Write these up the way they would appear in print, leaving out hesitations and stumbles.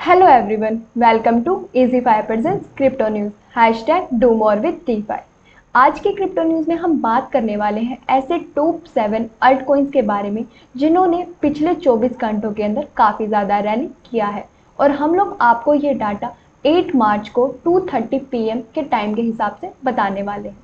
Hello everyone, welcome to Easy5 presents crypto news #DoMoreWithDeFi। आज के crypto news में हम बात करने वाले हैं ऐसे टॉप 7 अल्ट कॉइन्स के बारे में जिन्होंने पिछले 24 घंटों के अंदर काफ़ी ज़्यादा रैली किया है। और हम लोग आपको ये डाटा 8 मार्च को 2:30 PM के टाइम के हिसाब से बताने वाले हैं।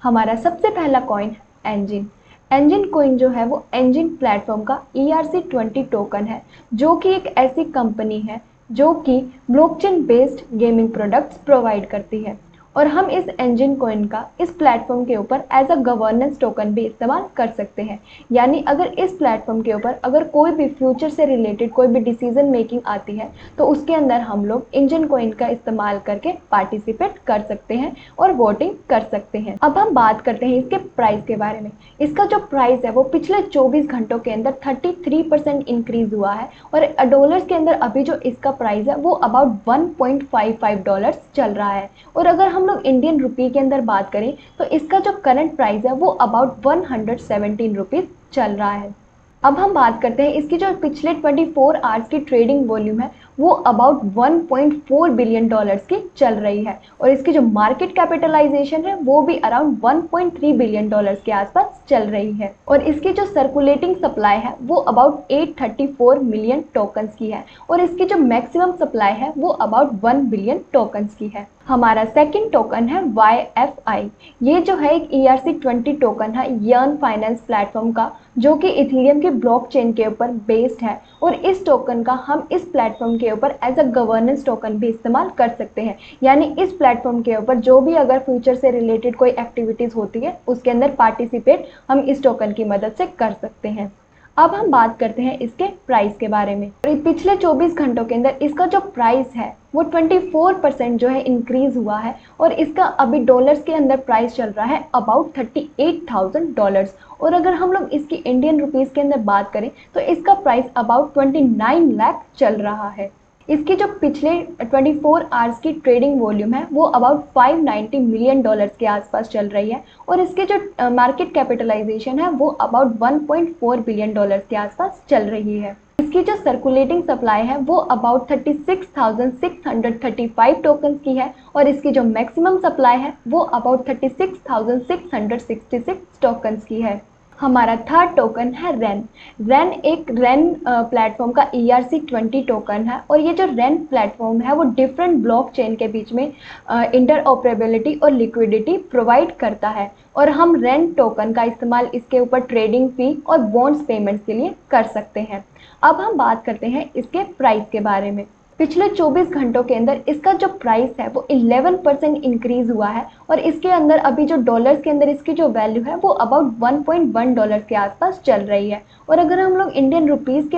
हमारा सबसे पहला कॉइन है एंजिन। एंजिन कॉइन जो है वो एंजिन प्लेटफॉर्म का ERC20 टोकन है, जो कि एक ऐसी कंपनी है जो कि blockchain based gaming products provide करती है। और हम इस एंजिन कॉइन का इस प्लेटफॉर्म के ऊपर एज अ गवर्नेंस टोकन भी इस्तेमाल कर सकते हैं। यानी अगर इस प्लेटफॉर्म के ऊपर अगर कोई भी फ्यूचर से रिलेटेड कोई भी डिसीजन मेकिंग आती है तो उसके अंदर हम लोग एंजिन कॉइन का इस्तेमाल करके पार्टिसिपेट कर सकते हैं और वोटिंग कर सकते हैं। अब हम बात करते हैं इसके प्राइस के बारे में। इसका जो प्राइस है वो पिछले 24 घंटों के अंदर 33% इंक्रीज हुआ है और डॉलर्स के अंदर अभी जो इसका प्राइस है वो अबाउट $1.55 चल रहा है। और अगर हम लोग इंडियन रुपी के अंदर बात करें तो इसका जो करंट प्राइस है वो अबाउट 117 रुपीज चल रहा है। अब हम बात करते हैं इसकी जो पिछले 24 आवर्स की ट्रेडिंग वॉल्यूम है वो अबाउट $1.4 बिलियन की चल रही है। और इसकी जो मार्केट कैपिटलाइजेशन है वो भी अराउंड $1.3 बिलियन के आसपास चल रही है। और इसकी जो सर्कुलेटिंग सप्लाई है वो अबाउट 834 मिलियन टोकन्स की है और इसकी जो मैक्सिमम सप्लाई है वो अबाउट 1 बिलियन टोकन्स की है। हमारा सेकंड टोकन है YFI। ये जो है एक ERC20 टोकन है यर्न फाइनेंस प्लेटफॉर्म का, जो कि इथेरियम की ब्लॉकचेन के ऊपर बेस्ड है। और इस टोकन का हम इस प्लेटफॉर्म के ऊपर एज अ गवर्नेंस टोकन भी इस्तेमाल कर सकते हैं। यानी इस प्लेटफॉर्म के ऊपर जो भी अगर फ्यूचर से रिलेटेड कोई एक्टिविटीज होती है उसके अंदर पार्टिसिपेट हम इस टोकन की मदद से कर सकते हैं। अब हम बात करते हैं इसके प्राइस के बारे में। पिछले 24 घंटों के अंदर इसका जो प्राइस है वो 24% जो है इंक्रीज हुआ है और इसका अभी डॉलर्स के अंदर प्राइस चल रहा है अबाउट $38,000। और अगर हम लोग इसकी इंडियन रुपीस के अंदर बात करें तो इसका प्राइस अबाउट 29 लाख चल रहा है। इसकी जो पिछले 24 आवर्स की ट्रेडिंग वॉल्यूम है वो अबाउट $590 मिलियन के आसपास चल रही है और इसके जो मार्केट कैपिटलाइजेशन है वो अबाउट $1.4 बिलियन के आसपास चल रही है। इसकी जो सर्कुलेटिंग सप्लाई है वो अबाउट 36,635 टोकन की है और इसकी जो मैक्सिमम सप्लाई है वो अबाउट 36,666 टोकन की है। हमारा थर्ड टोकन है रेन एक प्लेटफॉर्म का ERC20 टोकन है और ये जो रेन प्लेटफॉर्म है वो डिफरेंट ब्लॉकचेन के बीच में इंटरऑपरेबिलिटी और लिक्विडिटी प्रोवाइड करता है। और हम रेन टोकन का इस्तेमाल इसके ऊपर ट्रेडिंग फी और बॉन्ड्स पेमेंट्स के लिए कर सकते हैं। अब हम बात करते हैं इसके प्राइस के बारे में। पिछले 24 घंटों के अंदर इसका जो प्राइस है वो 11% इंक्रीज हुआ है और इसके अंदर अभी जो डॉलर्स के अंदर इसकी जो वैल्यू है वो अबाउट $1.1 के आसपास चल रही है। और अगर हम लोग इंडियन रुपीस के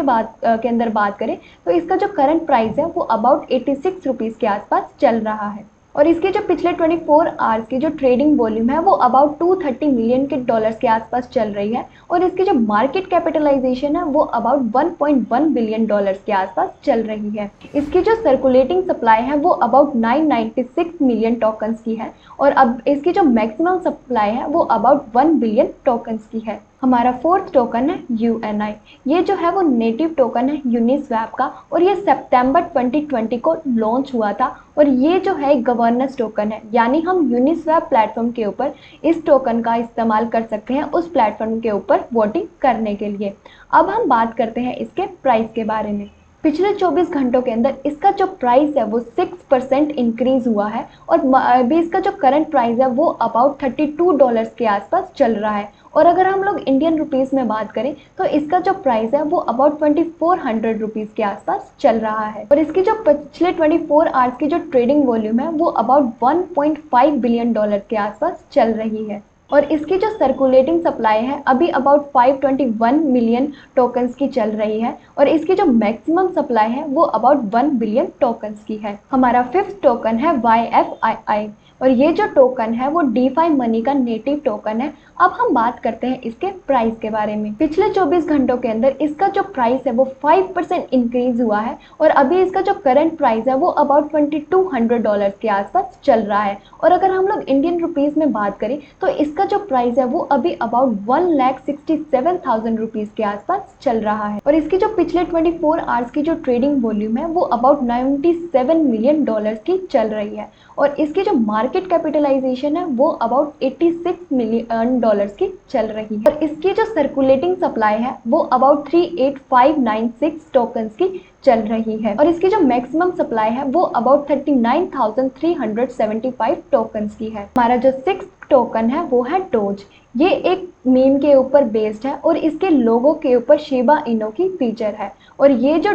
अंदर बात करें तो इसका जो करंट प्राइस है वो अबाउट 86 रुपीस के आसपास चल रहा है। और इसके जो पिछले 24 आवर्स की जो ट्रेडिंग वॉल्यूम है वो अबाउट $230 मिलियन के आसपास चल रही है और इसकी जो मार्केट कैपिटलाइजेशन है वो अबाउट $1.1 बिलियन के आसपास चल रही है। इसकी जो सर्कुलेटिंग सप्लाई है वो अबाउट 996 मिलियन टोकन्स की है और अब इसकी जो मैक्सिमम सप्लाई है वो अबाउट 1 बिलियन टोकन्स की है। हमारा फोर्थ टोकन है UNI। ये जो है वो नेटिव टोकन है यूनिस्वैप का और ये सितंबर 2020 को लॉन्च हुआ था और ये जो है गवर्नेंस टोकन है। यानी हम यूनिस्वैप प्लेटफॉर्म के ऊपर इस टोकन का इस्तेमाल कर सकते हैं उस प्लेटफॉर्म के ऊपर वोटिंग करने के लिए। अब हम बात करते हैं इसके प्राइस के बारे में। पिछले 24 घंटों के अंदर इसका जो प्राइस है वो 6% इंक्रीज हुआ है और अभी इसका जो करंट प्राइस है वो अबाउट $32 के आसपास चल रहा है। और अगर हम लोग इंडियन रुपीस में बात करें तो इसका जो प्राइस है वो अबाउट 2400 रुपीस के आसपास चल रहा है। और इसकी जो पिछले 24 आवर्स की जो ट्रेडिंग वॉल्यूम है वो अबाउट $1.5 बिलियन के आसपास चल रही है। और इसकी जो सर्कुलेटिंग सप्लाई है अभी अबाउट 521 मिलियन टोकन्स की चल रही है और इसकी जो मैक्सिमम सप्लाई है वो अबाउट 1 बिलियन टोकन्स की है। हमारा फिफ्थ टोकन है YFII और ये जो टोकन है वो DeFi मनी का नेटिव टोकन है। अब हम बात करते हैं इसके प्राइस के बारे में। पिछले 24 घंटों के अंदर इसका जो प्राइस है वो 5% इंक्रीज हुआ है और अभी इसका जो करंट प्राइस है वो अबाउट $2200 के आसपास चल रहा है। और अगर हम लोग इंडियन रुपीस में बात करें तो इसका जो प्राइस है वो अभी अबाउट 1,67,000 रुपीज के आसपास चल रहा है। और इसकी जो पिछले 24 आवर्स की जो ट्रेडिंग वॉल्यूम है वो अबाउट $97 मिलियन की चल रही है और इसकी जो मार्केट कैपिटलाइजेशन है वो अबाउट $86 मिलियन की चल रही है। और इसकी जो सर्कुलेटिंग सप्लाई है वो अबाउट 38596 टोकन्स की चल रही है और इसकी जो मैक्सिमम सप्लाई है वो अबाउट 39,375 टोकन्स की है। हमारा जो 6th टोकन है वो है डोज। ये एक मीम के ऊपर बेस्ड है और इसके लोगो के ऊपर शिबा इनो की फीचर है और ये जो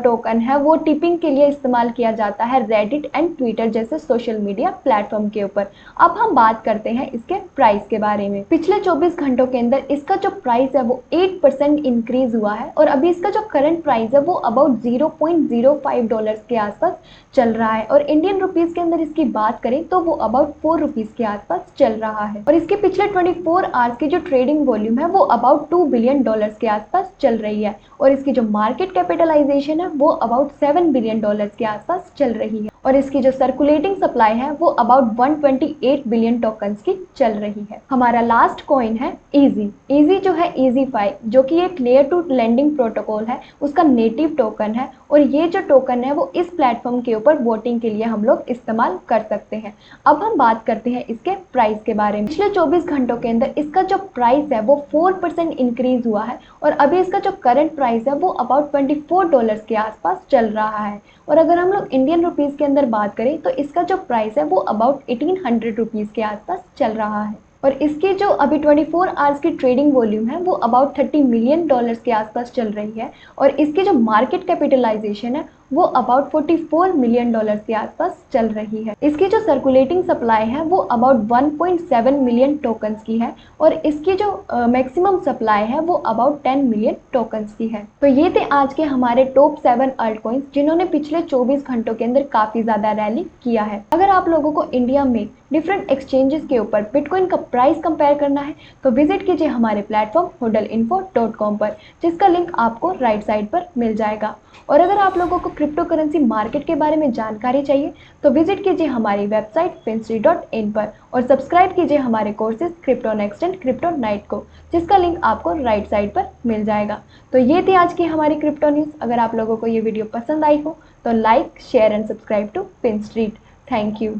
टोकन है वो टिपिंग के लिए इस्तेमाल किया जाता है रेडिट एंड ट्विटर जैसे सोशल मीडिया प्लेटफॉर्म के ऊपर। अब हम बात करते हैं इसके प्राइस के बारे में। पिछले 24 घंटों के अंदर इसका जो प्राइस है वो 8% इंक्रीज हुआ है और अभी इसका जो करंट प्राइस है वो अबाउट $0.05 के आसपास चल रहा है और इंडियन रुपीस के अंदर इसकी बात करें तो वो अबाउट 4 रुपीज के आसपास चल रहा है। और इसके पिछले 24 आवर्स की जो ट्रेडिंग वॉल्यूम है वो अबाउट $2 बिलियन के आसपास चल रही है और इसकी जो मार्केट कैपिटलाइजेशन है वो अबाउट $7 बिलियन के आसपास चल रही है और इसकी जो सर्कुलेटिंग सप्लाई है वो अबाउट 128 बिलियन टोकन्स की चल रही है। हमारा लास्ट कॉइन है इजी। इजी जो है EasyFi जो कि एक लेयर 2 लेंडिंग प्रोटोकॉल है, उसका नेटिव टोकन है और ये जो टोकन है वो इस प्लेटफॉर्म के ऊपर वोटिंग के लिए हम लोग इस्तेमाल कर सकते हैं। अब हम बात करते हैं इसके प्राइस के बारे में। पिछले 24 घंटों के अंदर इसका जो प्राइस है वो 4% इंक्रीज हुआ है और अभी इसका जो करंट प्राइस है वो अबाउट $24 के आसपास चल रहा है। और अगर हम लोग इंडियन रुपीस के अंदर बात करें तो इसका जो प्राइस है वो अबाउट 1800 रुपीज के आसपास चल रहा है और इसकी जो अभी 24 आवर्स की ट्रेडिंग वॉल्यूम है वो अबाउट $30 मिलियन के आसपास चल रही है और इसकी जो मार्केट कैपिटलाइजेशन है वो अबाउट $44 मिलियन के आसपास चल रही है। इसकी जो सर्कुलेटिंग सप्लाई है वो अबाउट 1.7 मिलियन टोकन्स की है और इसकी जो मैक्सिमम सप्लाई है वो अबाउट 10 मिलियन टोकन्स की है। तो ये थे आज के हमारे टॉप 7 अल्ट कॉइन्स जिन्होंने पिछले 24 घंटों के अंदर काफी ज्यादा रैली किया है। अगर आप लोगों को इंडिया में डिफरेंट एक्सचेंजेस के ऊपर बिटकॉइन का प्राइस कंपेयर करना है तो विजिट कीजिए हमारे प्लेटफॉर्म hodlinfo.com पर, जिसका लिंक आपको राइट साइड पर मिल जाएगा। और अगर आप लोगों को क्रिप्टो करेंसी मार्केट के बारे में जानकारी चाहिए तो विजिट कीजिए हमारी वेबसाइट finstreet.in पर और सब्सक्राइब कीजिए हमारे courses crypto next and crypto night को, जिसका लिंक आपको राइट साइड पर मिल जाएगा। तो ये थी आज की हमारी क्रिप्टो न्यूज़। अगर आप लोगों को ये वीडियो पसंद आई हो तो like, share and subscribe to FinStreet। Thank you.